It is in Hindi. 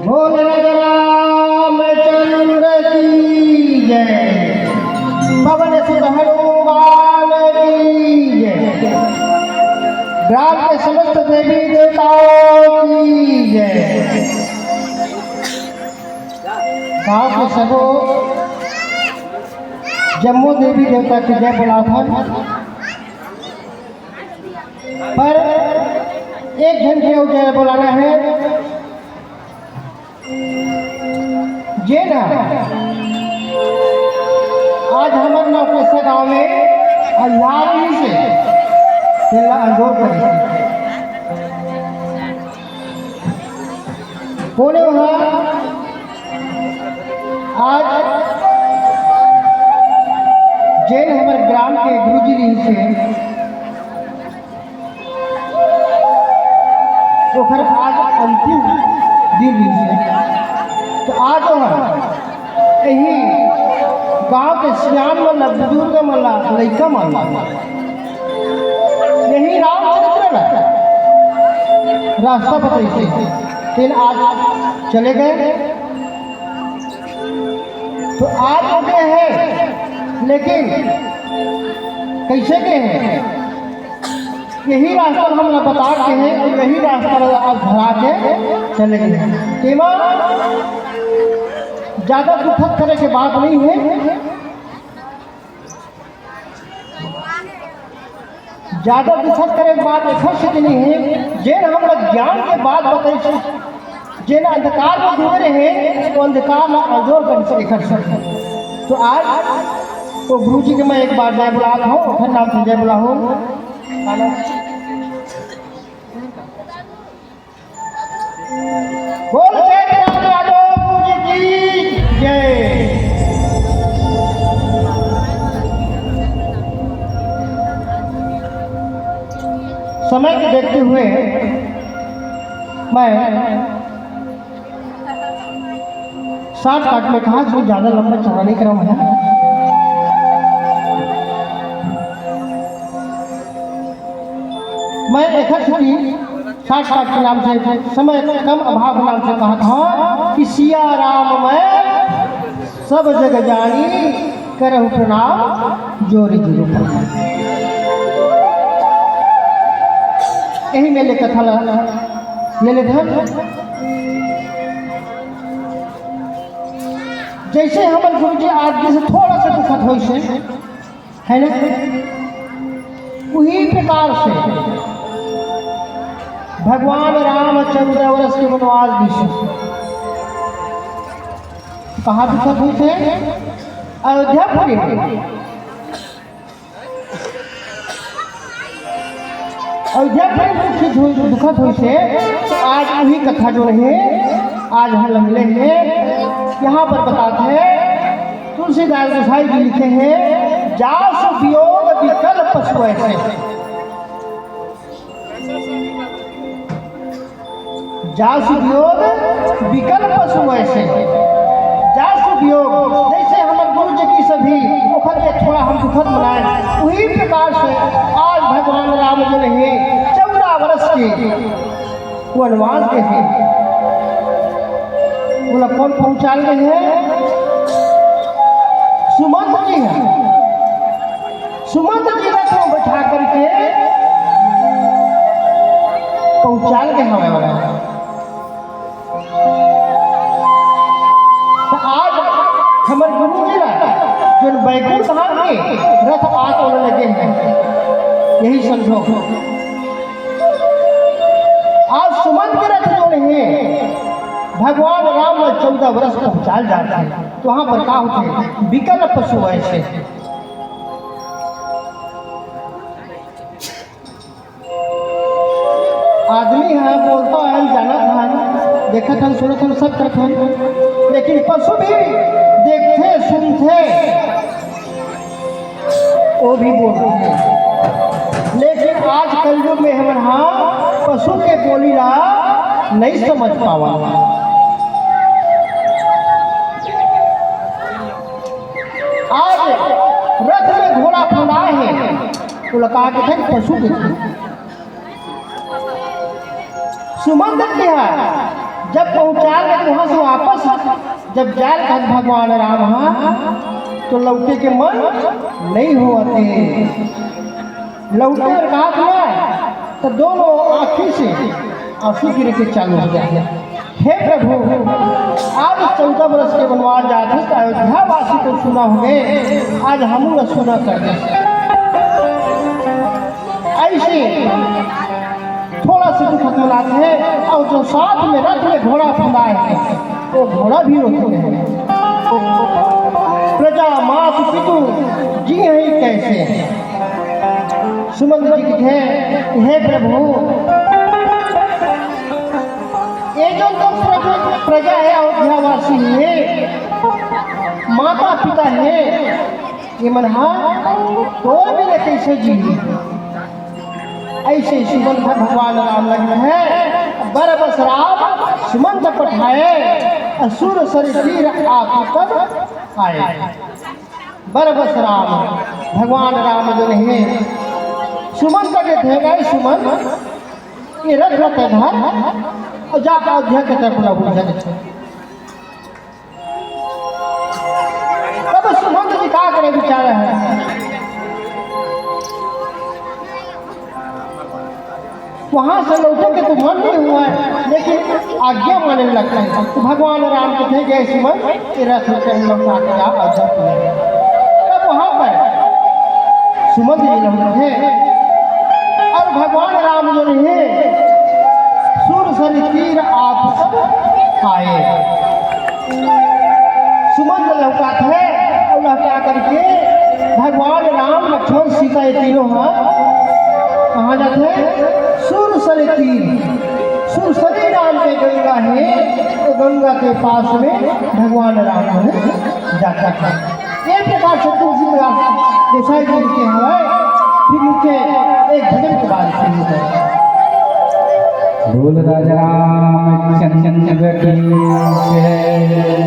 बोल रामचंद्र की जय। पवन सुत हनुमान की जय। ग्राम के समस्त देवी देवताओं की जय। गाँव के सबो जम्मू देवी देवता की जय बुलाथन। पर एक जन के जय बुलाना है जे ना आज हमार नौकेश्वर गाँव में अल्लाह से तेला अंदोर करी कोने वहाँ आज जैन हमारे ग्राम के गुरुजी रही से ओखर आज अंतिम दिन रही से। तो आज यही गांव के सियान मल्ला बुजुर्ग मल्ला लड़का मल्ला यही रामचरित्र रास्ता बताई फिर आज चले गए। तो आज आगे है लेकिन कैसे के हैं यही रास्ता हम लोग बता के हैं और यही रास्ता आप धरा के चले गए। तेमा ज़्यादा दुखद करे के बात नहीं है, ज़्यादा दुखद करे के बात ऐसा से नहीं है। जेन हम लोग ज्ञान के बात बताई जेन अंधकार में डूबे रहे तो अंधकार में अंजोर कर सकते। तो आज तो गुरु जी के मैं एक बार जय बुला हूँ फिर नाम से जय बुला हूँ। बोल जय गुरु जी की जय। समय को देखते हुए मैं साठ काट में कहा जो ज़्यादा लंबा चौड़ा नहीं क्रम है। मैं एक साठ काट के नाम से समय कम अभाव नाम से कहा था कि सिया राम मैं सब जग जानी करहु प्रणाम जोरी गुरु। यही मेरे कथा ले ले जैसे हमारे गुरु जी आज से थोड़ा सा दुखद हो है ना उसी प्रकार से भगवान रामचंद्र वर्ष के वनवास दिशा कहाँ दुखद हुई थे अयोध्यापुरी में। अयोध्यापुरी दुखद हुई से आज वही कथा जो है आज हम मिले हैं यहाँ पर बताते हैं। तुलसीदास गोसाई जी लिखे हैं जासु वियोग विकल पशु ऐसे। जासु वियोग विकल पशु ऐसे। जासु वियोग जैसे हमारे गुरु जी की सभी मुखर के थोड़ा हम दुखद मनाए उसी प्रकार से आज भगवान राम जो रहे 14 वर्ष के वनवास के हैं बोला कौन पहुंचा गए हैं सुमंत जी है। सुमंत जी को बैठा करके पहुंचा गए हमें वाला। तो आज हमारे गुरु जी जो बैकुंठ धाम के रथ आज होने लगे हैं यही समझो। आज सुमंत के रथ जो रहे भगवान राम 14 वर्ष पहुंचाल जाते हैं। तो वहां पर क्या होते विकल पशु ऐसे। आदमी है बोलता है जानत है देखत हम सुनत हम सब करते हैं लेकिन पशु भी देखते सुनते वो भी बोलते हैं। लेकिन आज कलयुग में हम यहाँ पशु के बोली ला नहीं समझ पावा। आज रथ में घोड़ा फंदा है तो लगा के थे पशु के सुमंत के है जब पहुँचा के वहाँ से वापस जब जाए कहा भगवान राम हाँ तो लौटे के मन नहीं होते। लौटे और कहा ना तो दोनों आँखी से आंसू गिर के चालू हो जाए। हे प्रभु, आज 14 वर्ष के वनवास जाते तो अयोध्या वासी को सुना होंगे, आज हम न सुना कर दे। ऐसे थोड़ा सा दुख मनाते हैं और जो साथ में रथ में घोड़ा फंदाए हैं वो घोड़ा भी रोकते हैं। प्रजा मात पितु जी हैं कैसे। सुमंत जी कहे हे प्रभु, ये जो प्रजा है अयोध्यावासी है, माता पिता है, ये मनहा तो मेरे कैसे जी। ऐसे सुमंत भगवान राम लग्न है बरबस राम सुमंत पठाए असुर शरीर आप तब आए। बरबस राम भगवान राम जो है सुमंत के थे गए सुमंत ये रथ रथ धर और जा अयोध्या के तरफ बुला जाते। तब सुमंत जी क्या करे विचार है, वहां से लौटे के तो मन नहीं हुआ है लेकिन आज्ञा मानने लगता है। तो भगवान राम को थे गए सुमंत ये रथ लौटा के आप अयोध्या। तब वहां पर सुमंत जी लौटे थे और भगवान राम जो है सूर सरी तीर आप सब आए। सुमंत लौटा थे और लौटा करके भगवान राम लक्ष्मण सीता ये तीनों कहाँ जाते सुरसरी तीर। सुरसरी नाम के गंगा है तो गंगा के पास में भगवान राम जाता था। एक प्रकार से तुलसी गोसाई जी के हवाए फिर नीचे एक भजन के बाद शुरू है। बोल राजा राम चंद्र की जय।